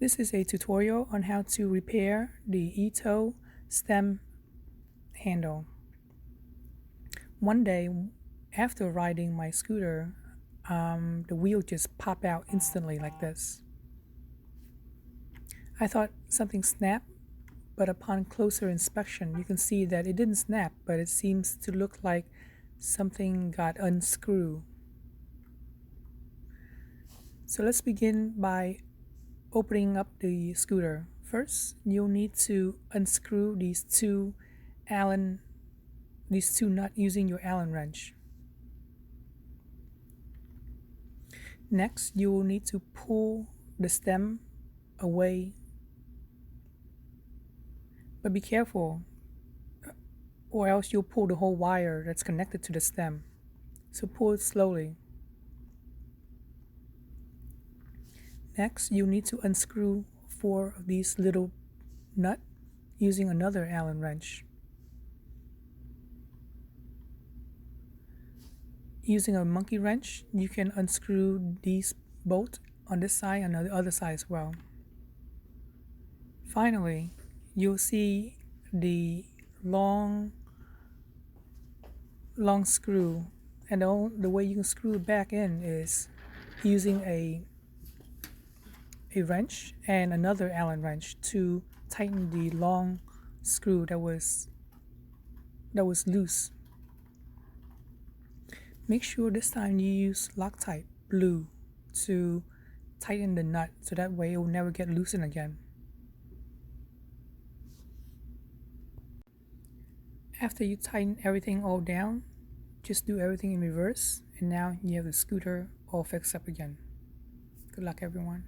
This is a tutorial on how to repair the Etwow stem handle. One day, after riding my scooter, the wheel just popped out instantly like this. I thought something snapped, but upon closer inspection, you can see that it didn't snap, but it seems to look like something got unscrewed. So let's begin by opening up the scooter. First, you'll need to unscrew these two nuts using your Allen wrench. Next, you will need to pull the stem away, but be careful or else you'll pull the whole wire that's connected to the stem. So pull it slowly. Next, you need to unscrew 4 of these little nuts using another Allen wrench. Using a monkey wrench, you can unscrew these bolts on this side and on the other side as well. Finally, you'll see the long screw, and the way you can screw it back in is using a wrench and another Allen wrench to tighten the long screw that was loose. Make sure this time you use Loctite glue to tighten the nut so that way it will never get loosened again. After you tighten everything all down, just do everything in reverse, and now you have the scooter all fixed up again. Good luck, everyone.